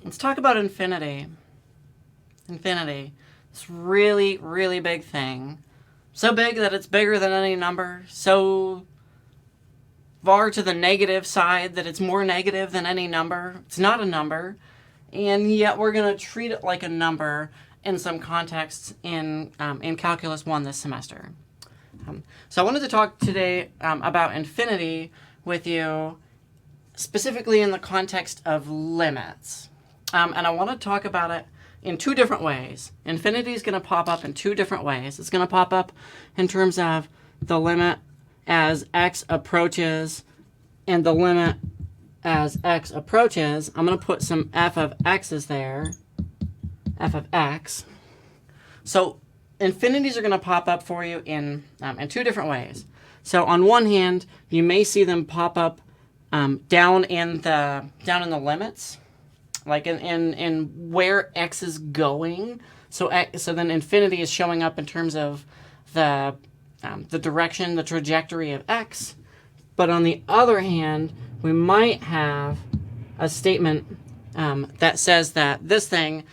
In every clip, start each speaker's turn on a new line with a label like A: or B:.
A: Let's talk about infinity. Infinity. This really, really big thing. So big that it's bigger than any number. So far to the negative side that it's more negative than any number. It's not a number. And yet we're going to treat it like a number in some contexts in Calculus 1 this semester. So I wanted to talk today about infinity with you, specifically in the context of limits. And I want to talk about it in two different ways. Infinity is going to pop up in two different ways. It's going to pop up in terms of the limit as x approaches and the limit as x approaches. I'm going to put some f of x's there, f of x. So infinities are going to pop up for you in two different ways. So on one hand, you may see them pop up down in the limits, like in where x is going. So then infinity is showing up in terms of the direction, the trajectory of x. But on the other hand, we might have a statement that says that this thing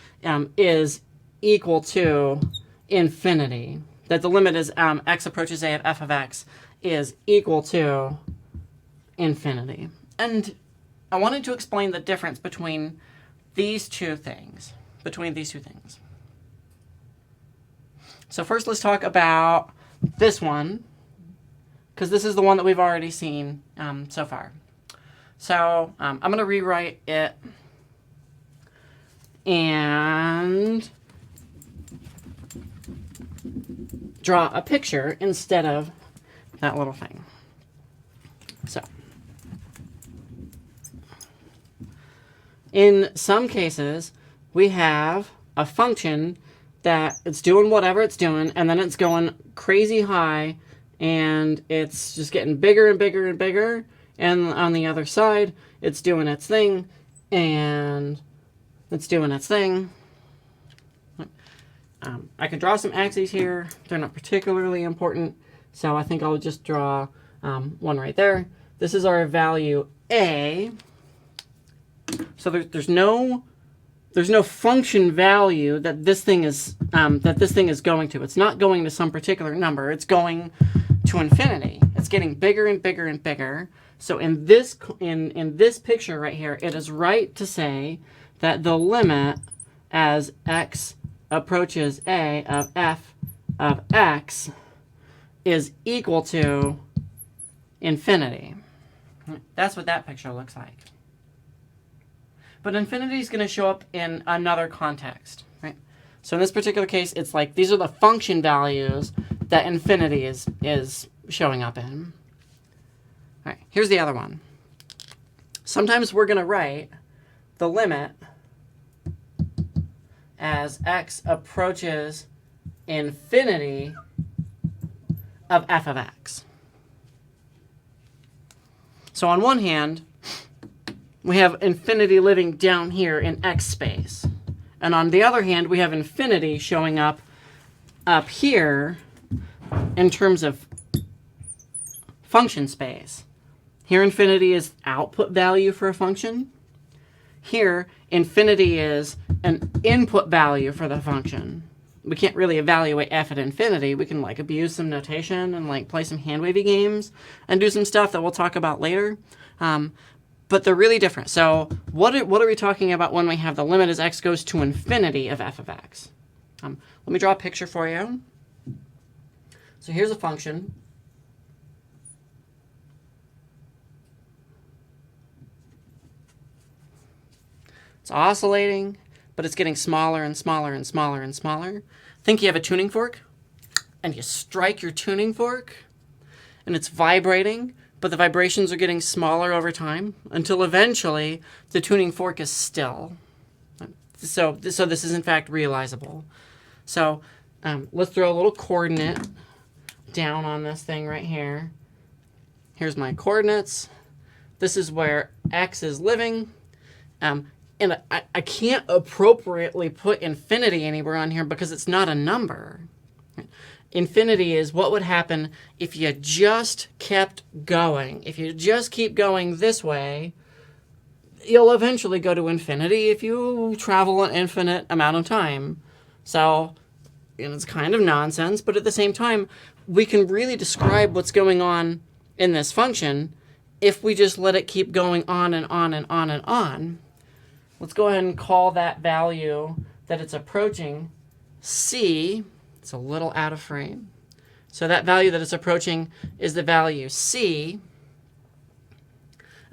A: is equal to infinity. That the limit is x approaches a of f of x is equal to infinity. And I wanted to explain the difference between these two things. So first let's talk about this one, because this is the one that we've already seen so far. So I'm going to rewrite it and draw a picture instead of that little thing. So in some cases, we have a function that it's doing whatever it's doing, and then it's going crazy high, and it's just getting bigger and bigger and bigger. And on the other side, it's doing its thing, and it's doing its thing. I can draw some axes here. They're not particularly important, so I think I'll just draw one right there. This is our value a. So there's no function value that this thing is going to. It's not going to some particular number. It's going to infinity. It's getting bigger and bigger and bigger. So in this picture right here, it is right to say that the limit as x approaches a of f of x is equal to infinity. That's what that picture looks like. But infinity is going to show up in another context, right? So in this particular case, it's like these are the function values that infinity is showing up in. All right, here's the other one. Sometimes we're going to write the limit as x approaches infinity of f of x. So on one hand, we have infinity living down here in x space. And on the other hand, we have infinity showing up here in terms of function space. Here, infinity is output value for a function. Here, infinity is an input value for the function. We can't really evaluate f at infinity. We can abuse some notation and play some hand-wavy games and do some stuff that we'll talk about later. But they're really different. So what are we talking about when we have the limit as x goes to infinity of f of x? Let me draw a picture for you. So here's a function. It's oscillating, but it's getting smaller and smaller and smaller and smaller. Think you have a tuning fork, and you strike your tuning fork, and it's vibrating, but the vibrations are getting smaller over time until eventually the tuning fork is still. So this is in fact realizable. So let's throw a little coordinate down on this thing right here. Here's my coordinates. This is where x is living. And I can't appropriately put infinity anywhere on here because it's not a number. Infinity is what would happen if you just kept going. If you just keep going this way, you'll eventually go to infinity if you travel an infinite amount of time. So it's kind of nonsense, but at the same time, we can really describe what's going on in this function if we just let it keep going on and on and on and on. Let's go ahead and call that value that it's approaching c. It's a little out of frame. So that value that it's approaching is the value c.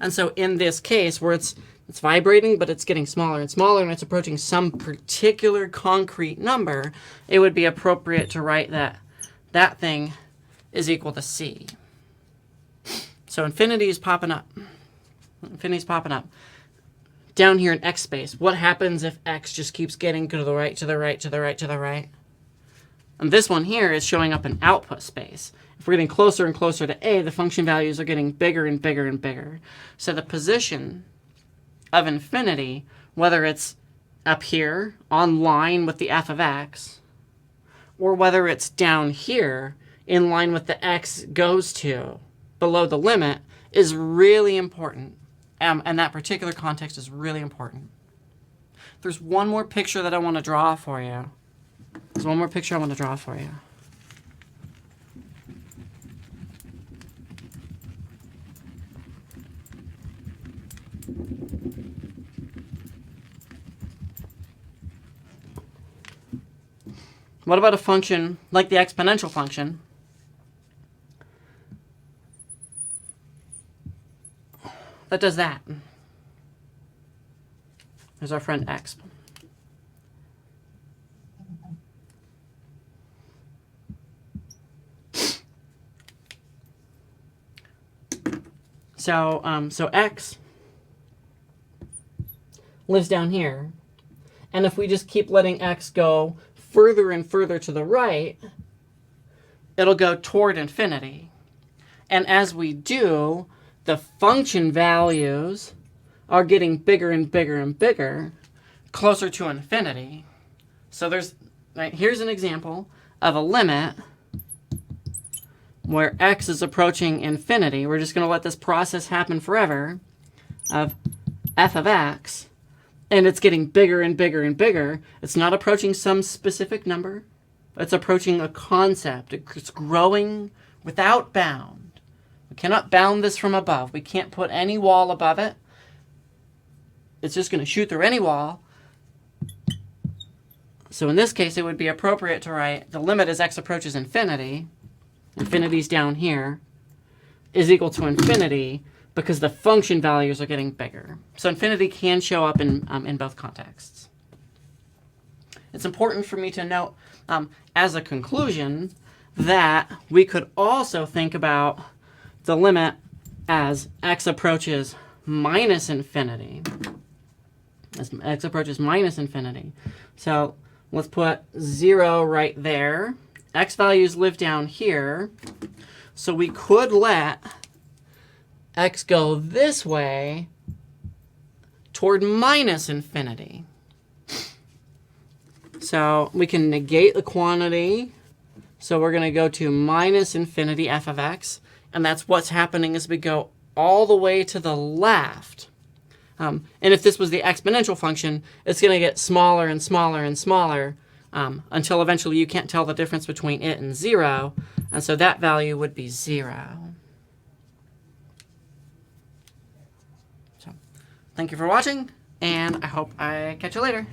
A: And so in this case, where it's vibrating, but it's getting smaller and smaller, and it's approaching some particular concrete number, it would be appropriate to write that that thing is equal to c. So infinity is popping up. Infinity's popping up. Down here in x space, what happens if x just keeps getting to the right, to the right, to the right, to the right? And this one here is showing up in output space. If we're getting closer and closer to a, the function values are getting bigger and bigger and bigger. So the position of infinity, whether it's up here on line with the f of x, or whether it's down here in line with the x goes to below the limit, is really important. And that particular context is really important. There's one more picture that I want to draw for you. There's one more picture I want to draw for you. What about a function like the exponential function that does that? There's our friend x. So x lives down here. And if we just keep letting x go further and further to the right, it'll go toward infinity. And as we do, the function values are getting bigger and bigger and bigger, closer to infinity. So here's an example of a limit where x is approaching infinity. We're just going to let this process happen forever of f of x. And it's getting bigger and bigger and bigger. It's not approaching some specific number. It's approaching a concept. It's growing without bound. We cannot bound this from above. We can't put any wall above it. It's just going to shoot through any wall. So in this case, it would be appropriate to write the limit as x approaches infinity. Infinity's down here, is equal to infinity, because the function values are getting bigger. So infinity can show up in both contexts. It's important for me to note, as a conclusion, that we could also think about the limit as x approaches minus infinity. As x approaches minus infinity. So let's put 0 right there. X values live down here. So we could let x go this way toward minus infinity. So we can negate the quantity. So we're going to go to minus infinity f of x. And that's what's happening as we go all the way to the left. And if this was the exponential function, it's going to get smaller and smaller and smaller until eventually you can't tell the difference between it and 0. And so that value would be 0. So thank you for watching, and I hope I catch you later.